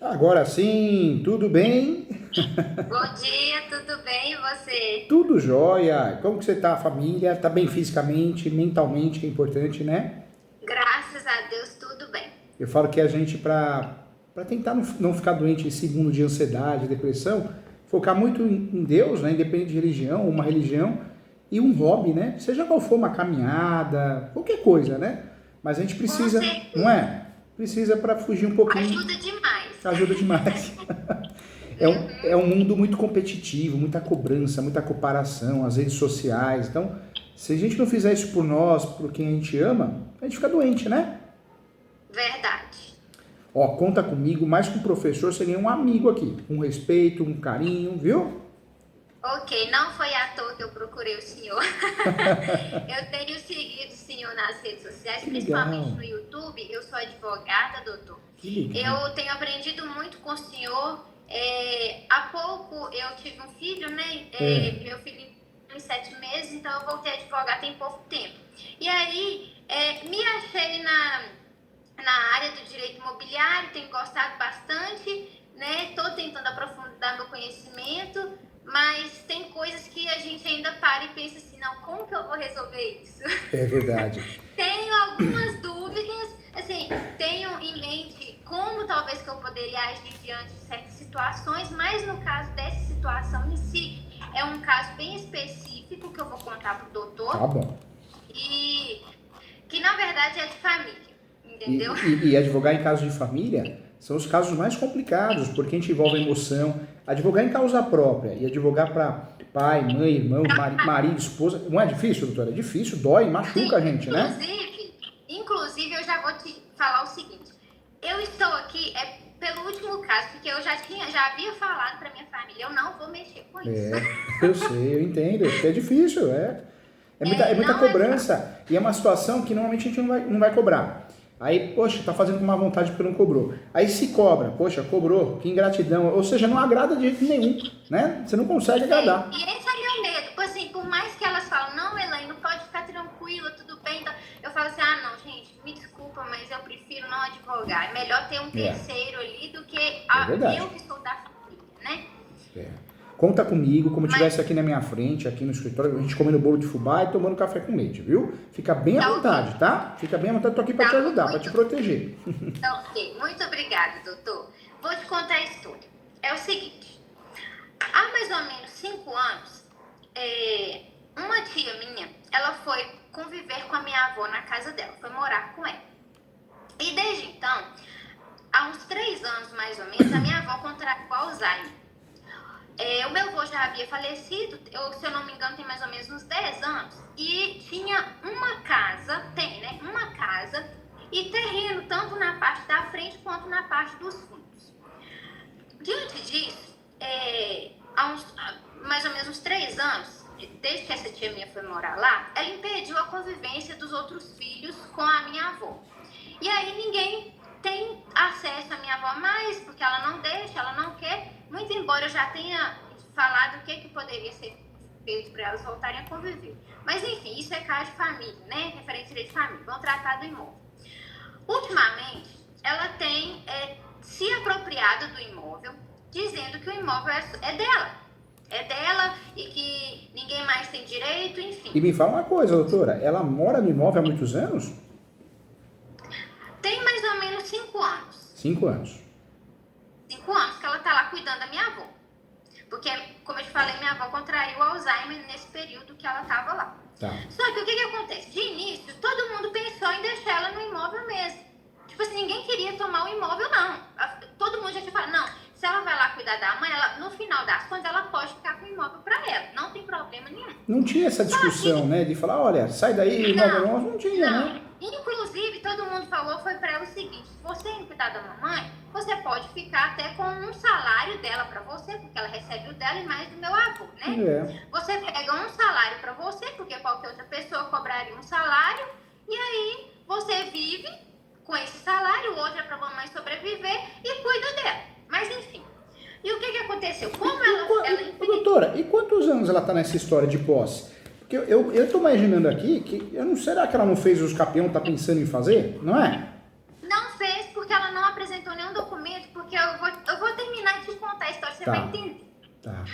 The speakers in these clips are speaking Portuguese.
Agora sim, tudo bem? Bom dia, tudo bem e você? Tudo jóia. Como que você tá, família? Tá bem fisicamente, mentalmente, que é importante, né? Graças a Deus, tudo bem. Eu falo que a gente, para tentar não ficar doente em segundo de ansiedade, depressão, focar muito em Deus, né? Independente de religião, uma religião, e um hobby, né? Seja qual for, uma caminhada, qualquer coisa, né? Mas a gente Com precisa, não certeza, é? Precisa para fugir um pouquinho, ajuda demais. ajuda demais. É um mundo muito competitivo, muita cobrança, muita comparação, as redes sociais. Então, se a gente não fizer isso por nós, por quem a gente ama, a gente fica doente, né? Verdade. Ó, conta comigo, mais que um professor, você ganha um amigo aqui. Um respeito, um carinho, viu? Ok, não foi à toa que eu procurei o senhor. Eu tenho seguido o senhor nas redes sociais, Que principalmente legal, no YouTube. Eu sou advogada, doutor. que legal. Eu tenho aprendido muito com o senhor. Há pouco eu tive um filho, né? É, Meu filho tem 7 meses, então eu voltei a advogar tem pouco tempo. E aí, me achei na área do direito imobiliário, tenho gostado bastante, né? Estou tentando aprofundar meu conhecimento, mas tem coisas que a gente ainda para e pensa assim, não, como que eu vou resolver isso? é verdade. Tenho algumas dúvidas, assim, tenho em mente como talvez que eu poderia agir diante de certas situações, mas no caso dessa situação em si, é um caso bem específico que eu vou contar para o Tá doutor bom. e que na verdade é de família, E, entendeu? e advogar em casos de família são os casos mais complicados, porque a gente envolve emoção. Advogar em causa própria e advogar para pai, mãe, irmão, marido, esposa, não é difícil, doutora? É difícil, dói, machuca a Sim, gente, né? inclusive eu já vou te falar o seguinte. Eu estou aqui pelo último caso, porque eu já havia falado para minha família, eu não vou mexer com isso. É, eu sei, eu entendo, porque é difícil, é. É muita Não é fácil. cobrança e é uma situação que normalmente a gente não vai cobrar. Aí, poxa, tá fazendo com má vontade porque não cobrou. Aí se cobra, poxa, cobrou, que ingratidão. Ou seja, não agrada de jeito nenhum, né? Você não consegue agradar. E esse é meu medo. Tipo assim, por mais que elas falam, não, Elaine, não pode ficar tranquila, tudo bem. Então, eu falo assim, ah, não, gente, me desculpa, mas eu prefiro não advogar. É melhor ter um É, terceiro ali do que é verdade. eu que sou da família, né? É. Conta comigo, como Mas estivesse aqui na minha frente, aqui no escritório, a gente comendo bolo de fubá e tomando café com leite, viu? Fica bem à tá ok. vontade, tá? Fica bem à vontade, tô aqui para te Tá ajudar, para te muito, proteger. tá ok. Muito obrigada, doutor. Vou te contar a história. É o seguinte, há mais ou menos 5 anos, uma tia minha, ela foi conviver com a minha avó na casa dela, foi morar com ela. E desde então, há uns 3 anos mais ou menos, a minha avó contraiu Alzheimer. O meu avô já havia falecido, se eu não me engano, tem mais ou menos uns 10 anos. E tinha uma casa, tem, né? Uma casa e terreno, tanto na parte da frente quanto na parte dos fundos. Diante disso, há mais ou menos uns 3 anos, desde que essa tia minha foi morar lá, ela impediu a convivência dos outros filhos com a minha avó. E aí ninguém tem acesso à minha avó mais, porque ela não deixa, ela não quer, muito embora eu já tenha falado o que poderia ser feito para elas voltarem a conviver. Mas enfim, isso é caso de família, né? Referente a direito de família, vão tratar do imóvel. Ultimamente, ela tem se apropriado do imóvel, dizendo que o imóvel é dela. É dela e que ninguém mais tem direito, enfim. E me fala uma coisa, doutora, ela mora no imóvel há muitos anos? Tem mais ou menos 5 anos. 5 anos. 5 anos que ela está lá cuidando da minha avó. Porque, como eu te falei, minha avó contraiu Alzheimer nesse período que ela estava lá. Tá. Só que o que acontece? De início, todo mundo pensou em deixar ela no imóvel mesmo. Tipo assim, ninguém queria tomar o imóvel, não. Todo mundo já tinha falado, não, se ela vai lá cuidar da mãe, ela, no final das contas, ela pode ficar com o imóvel para ela. Não tem problema nenhum. Não tinha essa Só discussão, que né? De falar, olha, sai daí, imóvel não, nosso, não tinha, né? não. Inclusive, todo mundo falou foi para ela o seguinte: se você ir cuidar da mamãe, você pode ficar até com um salário dela para você, porque ela recebe o dela e mais do meu avô, né? É. Você pega um salário para você, porque qualquer outra pessoa cobraria um salário, e aí você vive com esse salário, o outro é para a mamãe sobreviver e cuida dela. Mas enfim. E o que aconteceu? Como ela Doutora, e quantos anos ela tá nessa história de posse? Porque eu tô imaginando aqui que, será que ela não fez os capião, tá pensando em fazer? Não é? não fez porque porque ela não apresentou nenhum documento, porque eu vou terminar de te contar a história, você vai entender. Tá.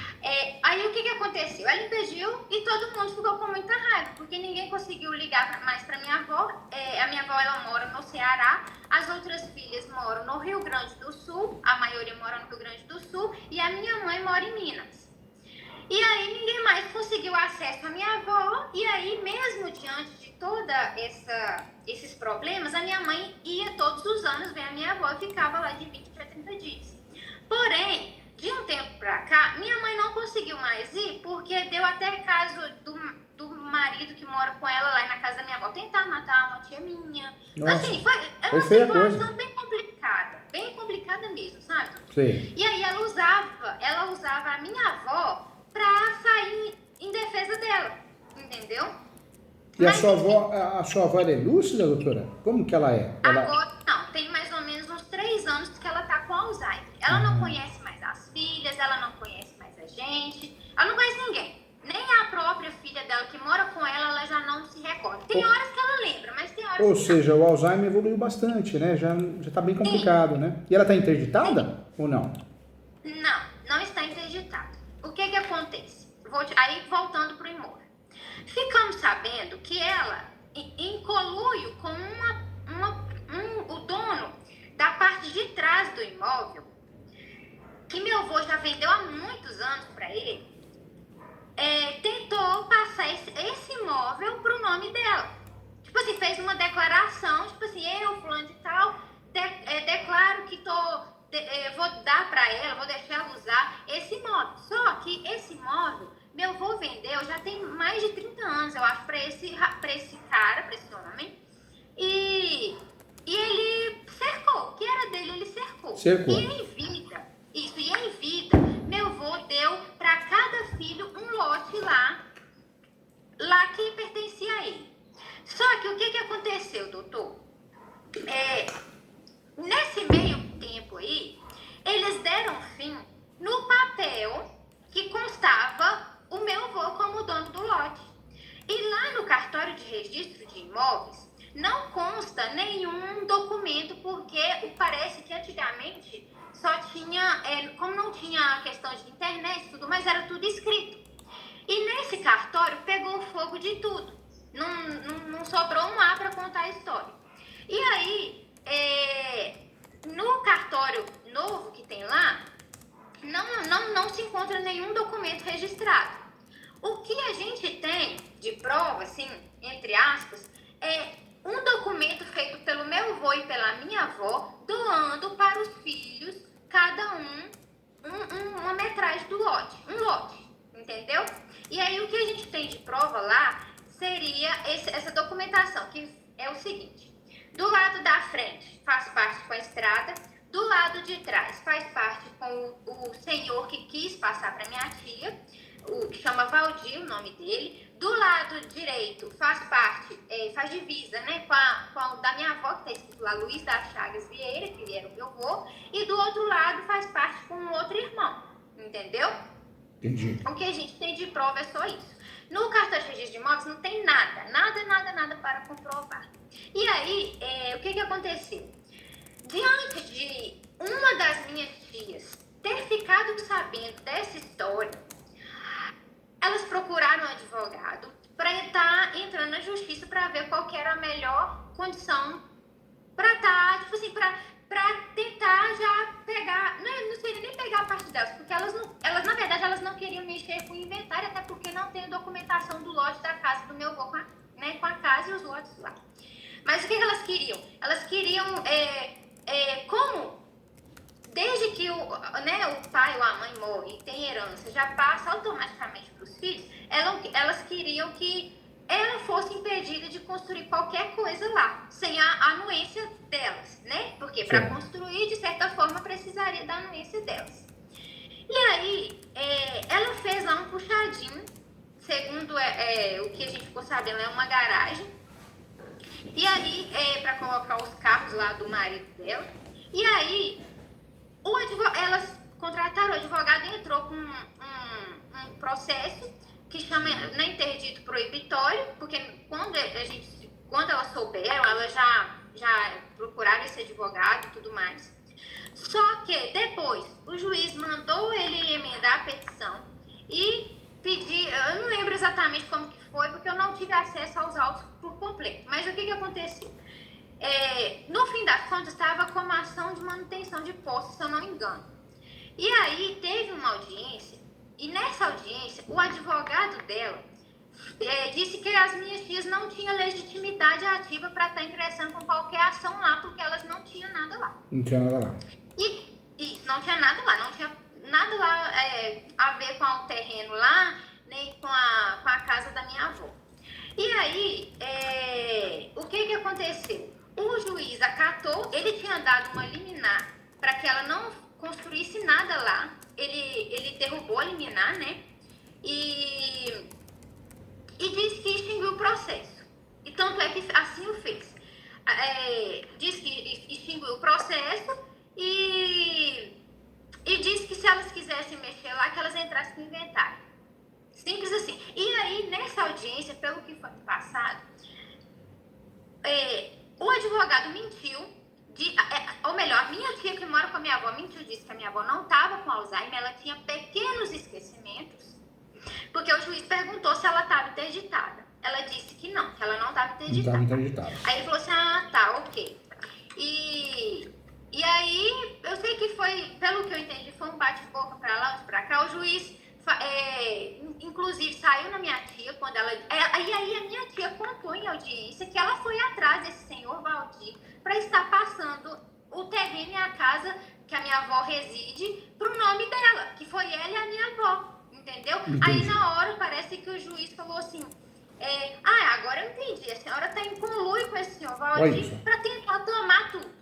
Aí o que aconteceu? Ela impediu e todo mundo ficou com muita raiva, porque ninguém conseguiu ligar mais para minha avó. A minha avó, ela mora no Ceará, as outras filhas moram no Rio Grande do Sul, a maioria mora no Rio Grande do Sul, e a minha mãe mora em Minas. E aí ninguém mais conseguiu acesso à minha avó, e aí mesmo diante de toda esses problemas, a minha mãe ia todos os anos ver a minha avó e ficava lá de 20 para 30 dias. Porém, de um tempo pra cá, minha mãe não conseguiu mais ir, porque deu até caso do marido que mora com ela lá na casa da minha avó tentar matar uma tia minha. Nossa, assim, foi uma situação bem complicada mesmo, sabe? Sim. E aí ela usava a minha avó pra sair em defesa dela, entendeu? E a sua avó ela é lúcida, doutora? Como que ela é? Agora não, tem mais ou menos uns 3 anos que ela tá com Alzheimer. Ela não conhece mais as filhas, ela não conhece mais a gente, ela não conhece ninguém. Nem a própria filha dela que mora com ela já não se recorda. Tem horas que ela lembra, mas tem horas que não. Ou seja, o Alzheimer evoluiu bastante, né? Já tá bem complicado, sim, né? E ela tá interditada ou não? Não está interditada. O que acontece? Aí voltando pro imóvel. Ficamos sabendo que ela, em conluio com o dono da parte de trás do imóvel, que meu avô já vendeu há muitos anos para ele, tentou passar esse imóvel pro nome dela. Tipo assim, fez uma declaração, tipo assim, eu, fulano de tal, declaro que vou dar para ela, vou deixar ela usar esse imóvel. Só que esse imóvel, meu avô vendeu já tem mais de 30 anos, eu acho, para esse cara, para esse homem. E ele cercou, o que era dele, ele cercou. E em vida, meu avô deu para cada filho um lote lá que pertencia a ele. Só que o que aconteceu, doutor? Nesse meio tempo aí, eles deram fim no papel que constava o meu avô como dono do lote. E lá no cartório de registro de imóveis, não consta nenhum documento, porque parece que antigamente só tinha, como não tinha a questão de internet e tudo, mas era tudo escrito. E nesse cartório pegou fogo de tudo. Não sobrou um A para contar a história. E aí, no cartório novo que tem lá, não se encontra nenhum documento registrado. O que a gente tem de prova, assim, entre aspas, é um documento feito pelo meu avô e pela minha avó, doando para os filhos, cada uma metragem do lote, um lote, entendeu? E aí o que a gente tem de prova lá seria essa documentação, que é o seguinte: do lado da frente faz parte com a estrada, do lado de trás faz parte com o senhor que quis passar para minha tia, o que chama Valdir, o nome dele. Do lado direito faz parte, faz divisa, né, com a da minha avó, que está escrito lá Luiz das Chagas Vieira, que ele era o meu avô, e do outro lado faz parte com um outro irmão, entendeu? Entendi. O que a gente tem de prova é só isso. No cartório de registro de imóveis não tem nada para comprovar. E aí, o que aconteceu? Diante de uma das minhas tias ter ficado sabendo dessa história, elas procuraram um advogado para estar entrando na justiça para ver qual que era a melhor condição para estar, tipo assim, para tentar já pegar, não seria nem pegar a parte delas, porque elas na verdade, elas não queriam mexer com o inventário, até porque não tem documentação do lote da casa do meu avô com a casa e os lotes lá. Mas o que elas queriam? Elas queriam, como desde que o pai ou a mãe morre e tem herança, já passa automaticamente para os filhos, elas queriam que ela fosse impedida de construir qualquer coisa lá, sem a anuência delas, né? Porque para construir, de certa forma, precisaria da anuência delas. E aí, ela fez lá um puxadinho, segundo o que a gente ficou sabendo, é uma garagem. E aí, para colocar os carros lá do marido dela. E aí, elas contrataram o advogado e entrou com um processo que chama interdito proibitório, porque quando elas souberam, elas já procuraram esse advogado e tudo mais. Só que depois o juiz mandou ele emendar a petição e pedir, eu não lembro exatamente como que foi, porque eu não tive acesso aos autos por completo. Mas o que aconteceu? No fim das contas, estava como ação de manutenção de posse, se eu não me engano. E aí teve uma audiência, e nessa audiência, o advogado dela disse que as minhas tias não tinham legitimidade ativa para estar ingressando com qualquer ação lá, porque elas não tinham nada lá. Não tinha nada lá. E não tinha nada lá, não tinha nada lá a ver com o terreno lá, nem com a casa da minha avó. E aí, o que aconteceu? O juiz acatou, ele tinha dado uma liminar para que ela não construísse nada lá, ele derrubou a liminar, né? E disse que extinguiu o processo. E tanto é que assim o fez. Disse que extinguiu o processo e disse que se elas quisessem mexer lá, que elas entrassem no inventário. Simples assim. E aí, nessa audiência, pelo que foi passado, o advogado mentiu, ou melhor, minha tia que mora com a minha avó mentiu, disse que a minha avó não estava com Alzheimer, ela tinha pequenos esquecimentos, porque o juiz perguntou se ela estava interditada. Ela disse que não, que ela não estava interditada. Não estava interditada. Aí ele falou assim, tá, ok. E aí, eu sei que foi, pelo que eu entendi, foi um bate-boca pra lá, pra cá. O juiz, inclusive, saiu na minha tia, quando ela... E aí a minha tia contou em audiência que ela foi atrás desse senhor Valdir para estar passando o terreno e a casa que a minha avó reside pro nome dela, que foi ela e a minha avó, entendeu? Entendi. Aí, na hora, parece que o juiz falou assim... agora eu entendi, a senhora tá em conluio com esse senhor Valdir para tentar tomar tudo.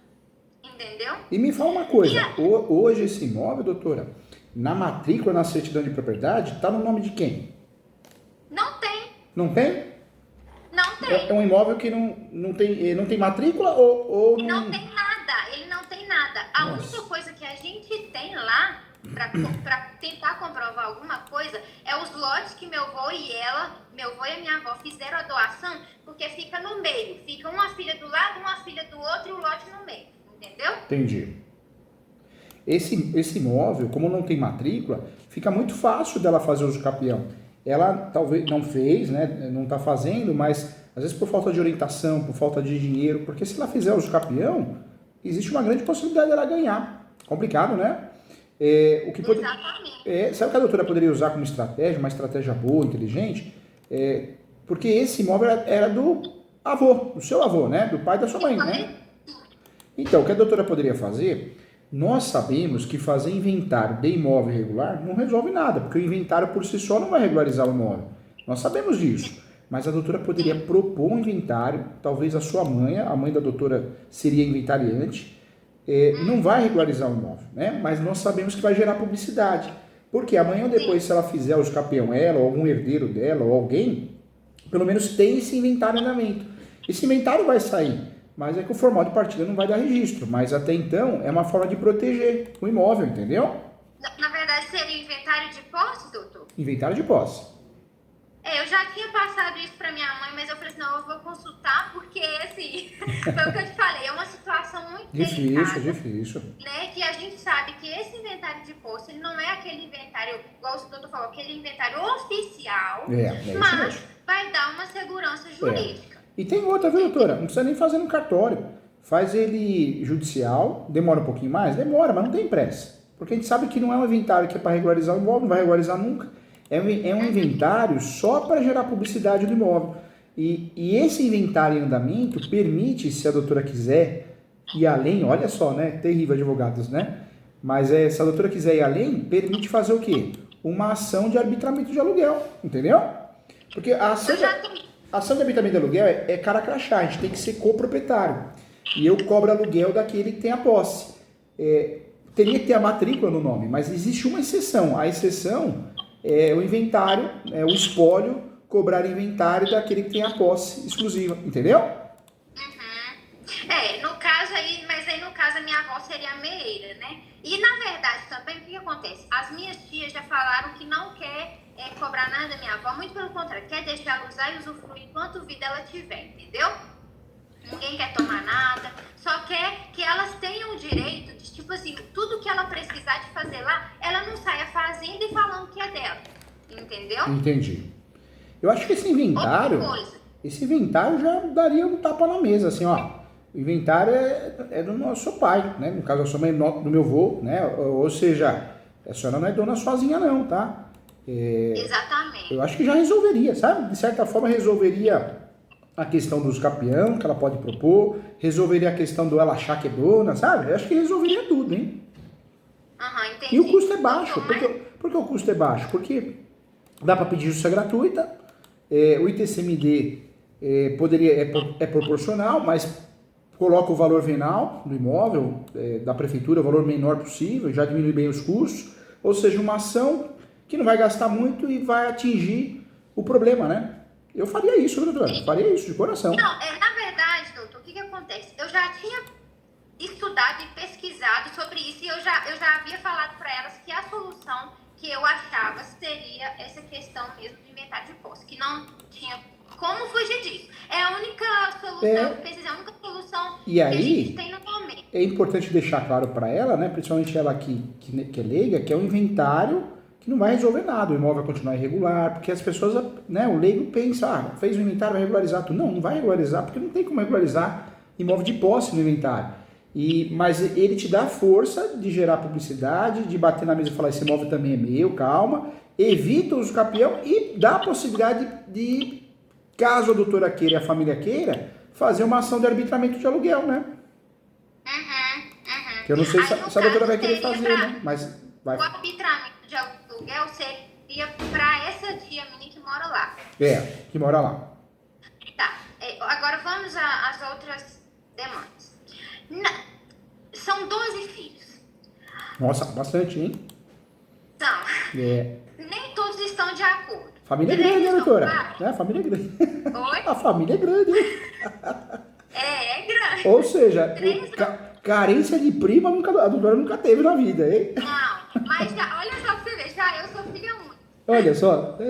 Entendeu? E me fala uma coisa, hoje esse imóvel, doutora, na matrícula, na certidão de propriedade, está no nome de quem? Não tem. Não tem? Não tem. É um imóvel que não tem matrícula ou não... Não tem nada, ele não tem nada. A única coisa que a gente tem lá, para tentar comprovar alguma coisa, é os lotes que meu avô e a minha avó fizeram a doação, porque fica no meio. Fica uma filha do lado, uma filha do outro e o lote no meio. Entendeu? Entendi. Esse imóvel, como não tem matrícula, fica muito fácil dela fazer uso capião. Ela talvez não fez, né? Não está fazendo, mas às vezes por falta de orientação, por falta de dinheiro, porque se ela fizer uso capião, existe uma grande possibilidade dela ganhar. Complicado, né? Exatamente. Sabe o que a doutora poderia usar como estratégia, uma estratégia boa, inteligente? Porque esse imóvel era do avô, do seu avô, né? Do pai da sua mãe, né? Então, o que a doutora poderia fazer? Nós sabemos que fazer inventário de imóvel irregular não resolve nada, porque o inventário por si só não vai regularizar o imóvel. Nós sabemos disso. Mas a doutora poderia propor um inventário, talvez a sua mãe, a mãe da doutora seria inventariante, não vai regularizar o imóvel, né? Mas nós sabemos que vai gerar publicidade. Porque amanhã ou depois, se ela fizer o capião, ela, ou algum herdeiro dela, ou alguém, pelo menos tem esse inventário em andamento. Esse inventário vai sair. Mas é que o formal de partilha não vai dar registro. Mas até então é uma forma de proteger o imóvel, entendeu? Na verdade, seria inventário de posse, doutor? Inventário de posse. Eu já tinha passado isso para minha mãe, mas eu falei assim, não, eu vou consultar, porque, assim, foi o que eu te falei, é uma situação muito delicada. Difícil. Né, que a gente sabe que esse inventário de posse, ele não é aquele inventário, igual o doutor falou, aquele inventário oficial, mas vai dar uma segurança jurídica. E tem outra, viu, doutora? Não precisa nem fazer no cartório. Faz ele judicial, demora um pouquinho mais? Demora, mas não tem pressa. Porque a gente sabe que não é um inventário que é para regularizar o imóvel, não vai regularizar nunca. É um inventário só para gerar publicidade do imóvel. E esse inventário em andamento permite, se a doutora quiser ir além, olha só, né? Terrível advogados, né? Mas se a doutora quiser ir além, permite fazer o quê? Uma ação de arbitramento de aluguel, entendeu? Porque a ação de arbitramento de aluguel é cara crachá, a gente tem que ser coproprietário. E eu cobro aluguel daquele que tem a posse. Teria que ter a matrícula no nome, mas existe uma exceção. A exceção é o inventário, o espólio, cobrar inventário daquele que tem a posse exclusiva, entendeu? No caso aí, mas aí no caso a minha avó seria a meeira, né? E na verdade também, o que acontece? As minhas tias já falaram que não quer cobrar nada da minha avó, muito pelo contrário, quer deixar ela usar e usufruir enquanto vida ela tiver, entendeu? ninguém quer tomar nada, só quer que elas tenham o direito de, tipo assim, tudo que ela precisar de fazer lá, ela não saia fazendo e falando que é dela, entendeu? Entendi. Eu acho que Outra coisa, esse inventário já daria um tapa na mesa, assim, ó. O inventário é do nosso pai, né? No caso, eu sou mãe do meu avô, né? Ou seja, a senhora não é dona sozinha não, tá? exatamente. Eu acho que já resolveria, sabe? De certa forma, resolveria a questão dos capião, que ela pode propor, resolveria a questão do ela achar que é dona, sabe? Eu acho que resolveria tudo, hein? Entendi. E o custo é baixo. Doutor, Por que o custo é baixo? Porque dá para pedir justiça gratuita, o ITCMD é proporcional, mas coloca o valor venal do imóvel, da prefeitura, o valor menor possível, já diminui bem os custos, ou seja, uma ação que não vai gastar muito e vai atingir o problema, né? Eu faria isso, doutora, faria isso de coração. não, na verdade, doutor, o que acontece? Eu já tinha estudado e pesquisado sobre isso e eu já havia falado para elas que a solução que eu achava seria essa questão mesmo de inventário de posse, que não tinha como fugir disso. É a única solução, pesquisar, a única solução E que aí, a gente tem no momento. é importante deixar claro para ela, né, principalmente ela que é leiga, que é um inventário que não vai resolver nada, o imóvel vai continuar irregular, porque as pessoas, né, o leigo pensa, fez o inventário, vai regularizar tudo. Não vai regularizar, porque não tem como regularizar imóvel de posse no inventário. Mas ele te dá força de gerar publicidade, de bater na mesa e falar, esse imóvel também é meu, calma, evita os capião e dá a possibilidade de, caso a doutora queira e a família queira, fazer uma ação de arbitramento de aluguel, né? Que eu não sei se a doutora vai querer fazer, né? Mas vai. O arbitramento de aluguel seria para essa tia minha que mora lá. Que mora lá. Tá, agora vamos às outras demandas. São 12 filhos. Nossa, bastante, hein? São. É. Nem todos estão de acordo. Família é grande, né, doutora? Família é grande. Oi? A família é grande, hein? É grande. Ou seja, carência de prima a doutora nunca teve na vida, hein? Não, mas já, olha só pra você ver, já eu sou filha única. Olha só.